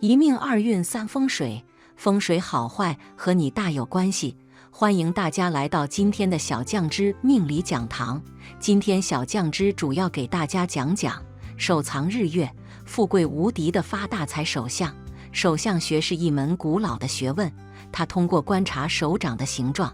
一命二运三风水，风水好坏和你大有关系。欢迎大家来到今天的小酱汁命理讲堂。今天小酱汁主要给大家讲讲手藏日月，富贵无敌的发大财手相。手相学是一门古老的学问，它通过观察手掌的形状、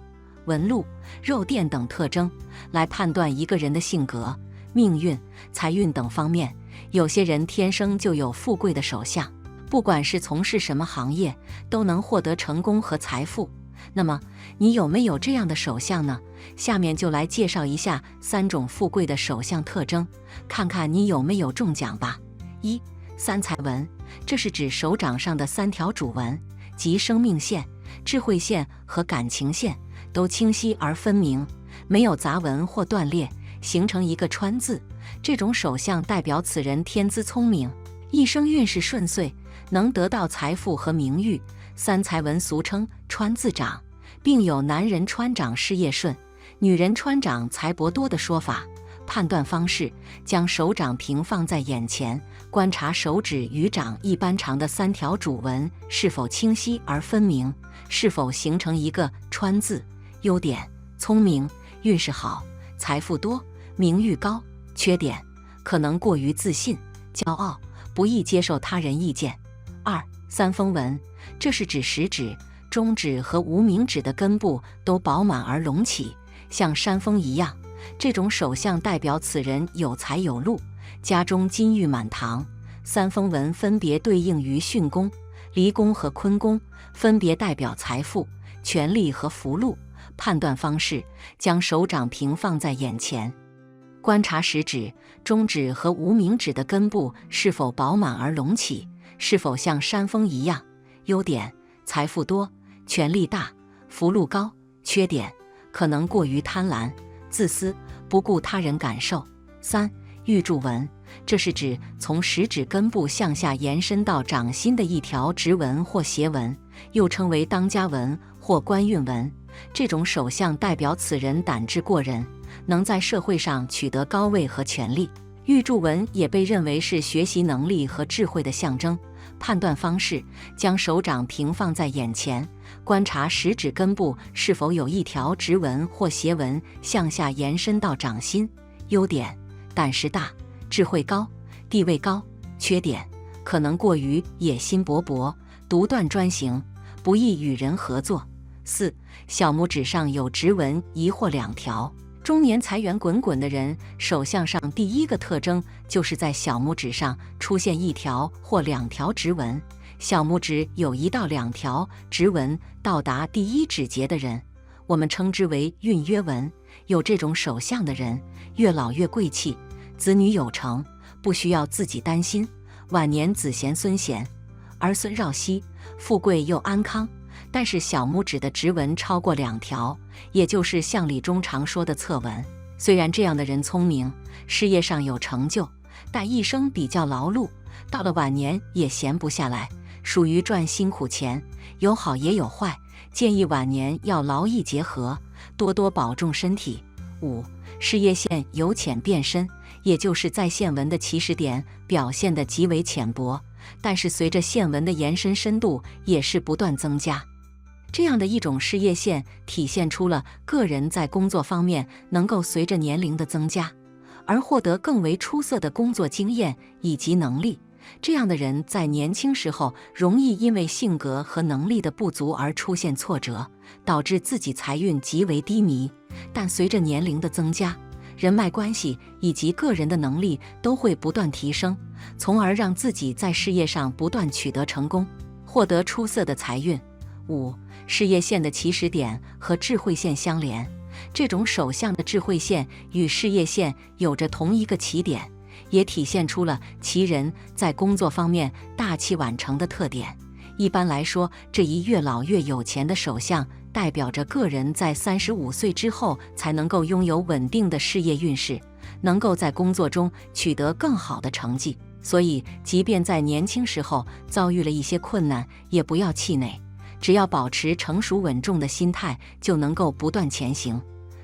纹路、肉垫等特征，来判断一个人的性格、命运、财运等方面。有些人天生就有富贵的手相，不管是从事什么行业，都能获得成功和财富。那么，你有没有这样的手相呢？下面就来介绍一下3种富贵的手相特征，看看你有没有中奖吧。1. 三财纹，这是指手掌上的3条主纹，即生命线、智慧线和感情线，都清晰而分明，没有杂纹或断裂，形成一个川字。这种手相代表此人天资聪明，一生运势顺遂，能得到财富和名誉。3财纹俗称川字掌，并有男人川掌事业顺，女人川掌财帛多的说法。判断方式：将手掌平放在眼前，观察手指与掌一般长的3条主纹是否清晰而分明，是否形成一个川字。优点：聪明，运势好，财富多，名誉高。缺点：可能过于自信、骄傲，不易接受他人意见。2. 三风纹，这是指食指、中指和无名指的根部都饱满而隆起，像山峰一样。这种手相代表此人有财有路，家中金玉满堂。三风纹分别对应于巽宫、离宫和坤宫，分别代表财富、权力和福禄。判断方式：将手掌平放在眼前，观察食指、中指和无名指的根部是否饱满而隆起，是否像山峰一样。优点：财富多，权力大，福禄高。缺点：可能过于贪婪、自私，不顾他人感受。3. 玉柱纹，这是指从食指根部向下延伸到掌心的一条直纹或斜纹，又称为当家纹或官运纹。这种手相代表此人胆智过人，能在社会上取得高位和权力。玉柱纹也被认为是学习能力和智慧的象征。判断方式：将手掌平放在眼前，观察食指根部是否有一条直纹或斜纹向下延伸到掌心。优点：胆识大，智慧高，地位高。缺点：可能过于野心勃勃，独断专行，不易与人合作。4. 小拇指上有直纹1或2条。中年财源滚滚的人，手相上第一个特征就是在小拇指上出现1条或2条直纹。小拇指有1到2条直纹到达第1指节的人，我们称之为运约纹。有这种手相的人，越老越贵气，子女有成，不需要自己担心，晚年子贤孙贤，儿孙绕膝，富贵又安康。但是小拇指的直纹超过2条，也就是相理中常说的侧纹。虽然这样的人聪明，事业上有成就，但一生比较劳碌，到了晚年也闲不下来，属于赚辛苦钱，有好也有坏，建议晚年要劳逸结合，多多保重身体。5. 事业线由浅变深，也就是在线纹的起始点表现得极为浅薄，但是随着线纹的延伸深度也是不断增加。这样的一种事业线体现出了个人在工作方面能够随着年龄的增加而获得更为出色的工作经验以及能力。这样的人在年轻时候容易因为性格和能力的不足而出现挫折，导致自己财运极为低迷。但随着年龄的增加，人脉关系以及个人的能力都会不断提升，从而让自己在事业上不断取得成功，获得出色的财运。5. 事业线的起始点和智慧线相连，这种手相的智慧线与事业线有着同一个起点，也体现出了其人在工作方面大器晚成的特点。一般来说，这一越老越有钱的手相代表着个人在35岁之后才能够拥有稳定的事业运势，能够在工作中取得更好的成绩。所以，即便在年轻时候遭遇了一些困难，也不要气馁，只要保持成熟稳重的心态，就能够不断前行。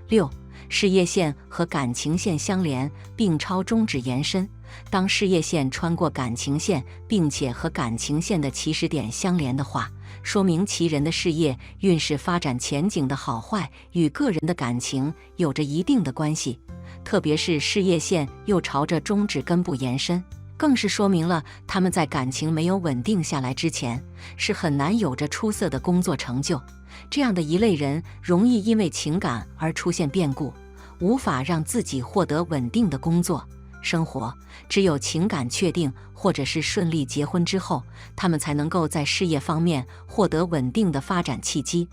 6. 事业线和感情线相连，并超中指延伸，当事业线穿过感情线，并且和感情线的起始点相连的话，说明其人的事业运势发展前景的好坏与个人的感情有着一定的关系。特别是事业线又朝着中指根部延伸，更是说明了他们在感情没有稳定下来之前，是很难有着出色的工作成就。这样的一类人容易因为情感而出现变故，无法让自己获得稳定的工作生活。只有情感确定或者是顺利结婚之后，他们才能够在事业方面获得稳定的发展契机。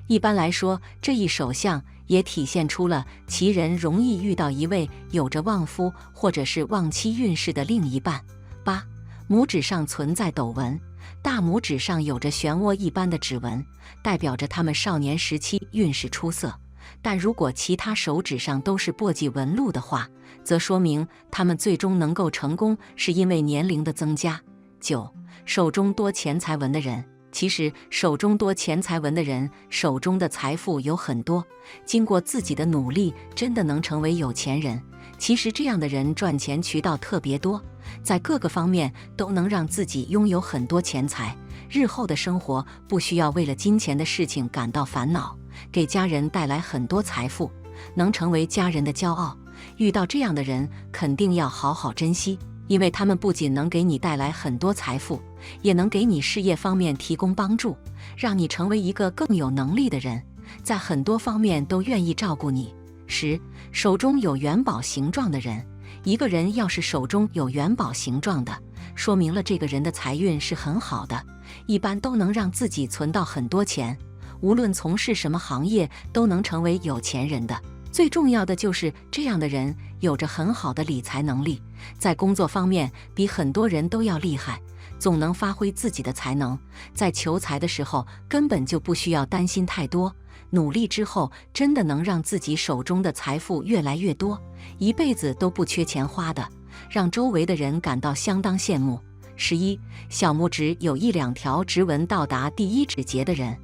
一般来说，这一手相也体现出了其人容易遇到一位有着旺夫或者是旺妻运势的另一半。8. 拇指上存在斗纹，大拇指上有着漩涡一般的指纹，代表着他们少年时期运势出色。但如果其他手指上都是簸箕纹路的话，则说明他们最终能够成功是因为年龄的增加。9. 手中多钱财纹的人，其实手中多钱财纹的人手中的财富有很多，经过自己的努力真的能成为有钱人。其实这样的人赚钱渠道特别多，在各个方面都能让自己拥有很多钱财，日后的生活不需要为了金钱的事情感到烦恼，给家人带来很多财富，能成为家人的骄傲。遇到这样的人肯定要好好珍惜，因为他们不仅能给你带来很多财富，也能给你事业方面提供帮助，让你成为一个更有能力的人，在很多方面都愿意照顾你。10. 手中有元宝形状的人，一个人要是手中有元宝形状的，说明了这个人的财运是很好的，一般都能让自己存到很多钱，无论从事什么行业都能成为有钱人的。最重要的就是这样的人有着很好的理财能力，在工作方面比很多人都要厉害，总能发挥自己的才能，在求财的时候根本就不需要担心太多，努力之后真的能让自己手中的财富越来越多，一辈子都不缺钱花的，让周围的人感到相当羡慕。11. 小拇指有1、2条直纹到达第一指节的人，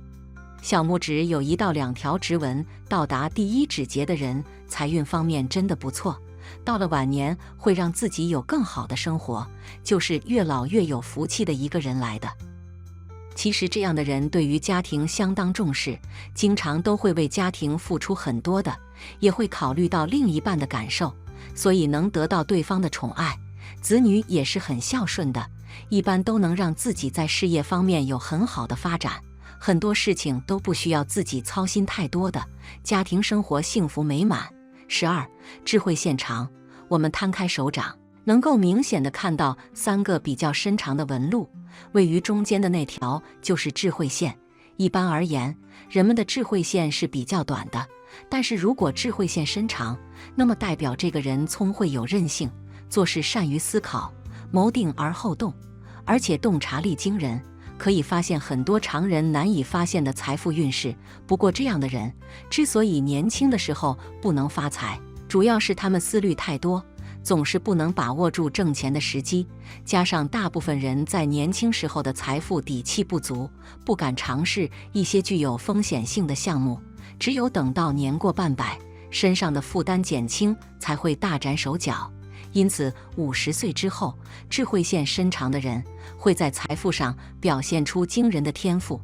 小拇指有1到2条直纹到达第一指节的人，财运方面真的不错，到了晚年会让自己有更好的生活，就是越老越有福气的一个人来的。其实这样的人对于家庭相当重视，经常都会为家庭付出很多的，也会考虑到另一半的感受，所以能得到对方的宠爱。子女也是很孝顺的，一般都能让自己在事业方面有很好的发展，很多事情都不需要自己操心太多的，家庭生活幸福美满。12. 智慧线长，我们摊开手掌，能够明显的看到3个比较深长的纹路，位于中间的那条就是智慧线。一般而言，人们的智慧线是比较短的，但是如果智慧线伸长，那么代表这个人聪慧有韧性，做事善于思考，谋定而后动，而且洞察力惊人，可以发现很多常人难以发现的财富运势。不过这样的人之所以年轻的时候不能发财，主要是他们思虑太多，总是不能把握住挣钱的时机，加上大部分人在年轻时候的财富底气不足，不敢尝试一些具有风险性的项目，只有等到年过半百，身上的负担减轻，才会大展手脚。因此50岁之后，智慧线伸长的人会在财富上表现出惊人的天赋，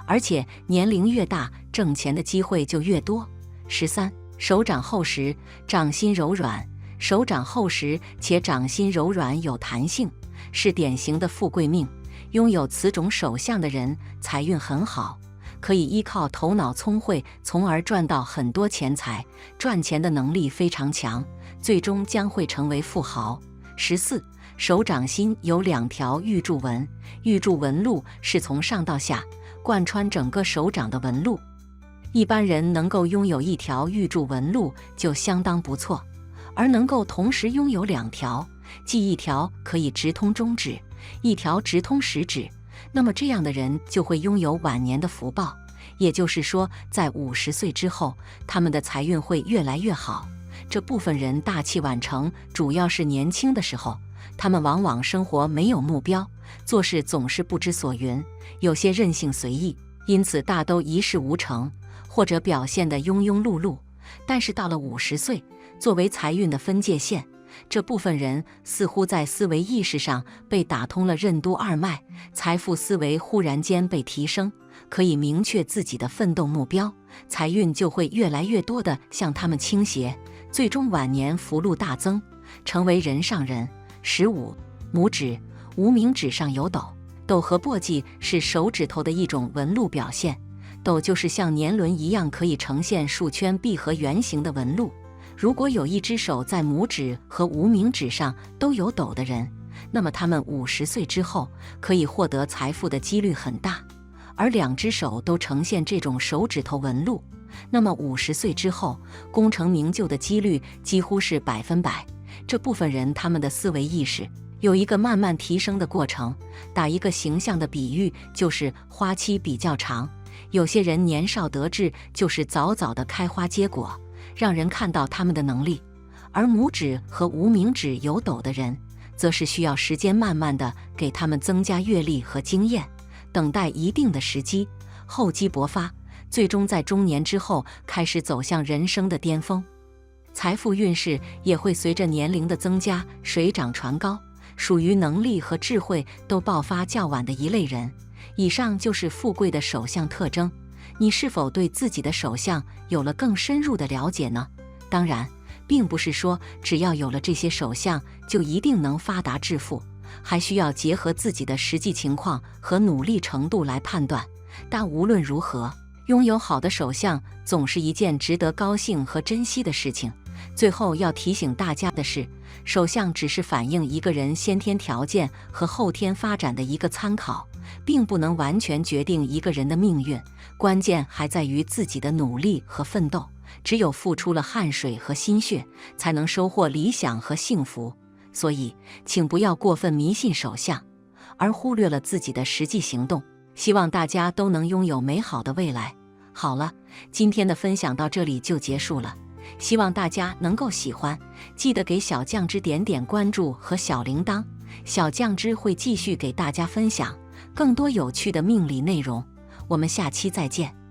而且年龄越大，挣钱的机会就越多。13. 手掌厚实，掌心柔软，手掌厚实且掌心柔软有弹性，是典型的富贵命。拥有此种手相的人财运很好，可以依靠头脑聪慧，从而赚到很多钱财，赚钱的能力非常强，最终将会成为富豪。14. 手掌心有2条玉柱纹，玉柱纹路是从上到下贯穿整个手掌的纹路，一般人能够拥有1条玉柱纹路就相当不错，而能够同时拥有2条，即1条可以直通中指，1条直通食指，那么这样的人就会拥有晚年的福报。也就是说，在50岁之后，他们的财运会越来越好。这部分人大器晚成，主要是年轻的时候，他们往往生活没有目标，做事总是不知所云，有些任性随意，因此大都一事无成，或者表现得庸庸碌碌。但是到了50岁，作为财运的分界线，这部分人似乎在思维意识上被打通了任督二脉，财富思维忽然间被提升，可以明确自己的奋斗目标，财运就会越来越多地向他们倾斜，最终晚年福禄大增，成为人上人。15、拇指、无名指上有斗。斗和簸箕是手指头的一种纹路表现，斗就是像年轮一样可以呈现数圈闭合圆形的纹路。如果有一只手在拇指和无名指上都有斗的人，那么他们50岁之后可以获得财富的几率很大。而2只手都呈现这种手指头纹路，那么50岁之后功成名就的几率几乎是100%。这部分人他们的思维意识有一个慢慢提升的过程，打一个形象的比喻，就是花期比较长。有些人年少得志，就是早早的开花结果，让人看到他们的能力。而拇指和无名指有斗的人，则是需要时间慢慢的给他们增加阅历和经验，等待一定的时机，厚积薄发，最终在中年之后开始走向人生的巅峰。财富运势也会随着年龄的增加水涨船高，属于能力和智慧都爆发较晚的一类人。以上就是富贵的手相特征，你是否对自己的手相有了更深入的了解呢？当然，并不是说只要有了这些手相就一定能发达致富，还需要结合自己的实际情况和努力程度来判断。但无论如何，拥有好的手相总是一件值得高兴和珍惜的事情。最后要提醒大家的是，手相只是反映一个人先天条件和后天发展的一个参考，并不能完全决定一个人的命运，关键还在于自己的努力和奋斗。只有付出了汗水和心血，才能收获理想和幸福。所以，请不要过分迷信手相，而忽略了自己的实际行动。希望大家都能拥有美好的未来。好了，今天的分享到这里就结束了。希望大家能够喜欢，记得给小酱汁点点关注和小铃铛，小酱汁会继续给大家分享更多有趣的命理内容。我们下期再见。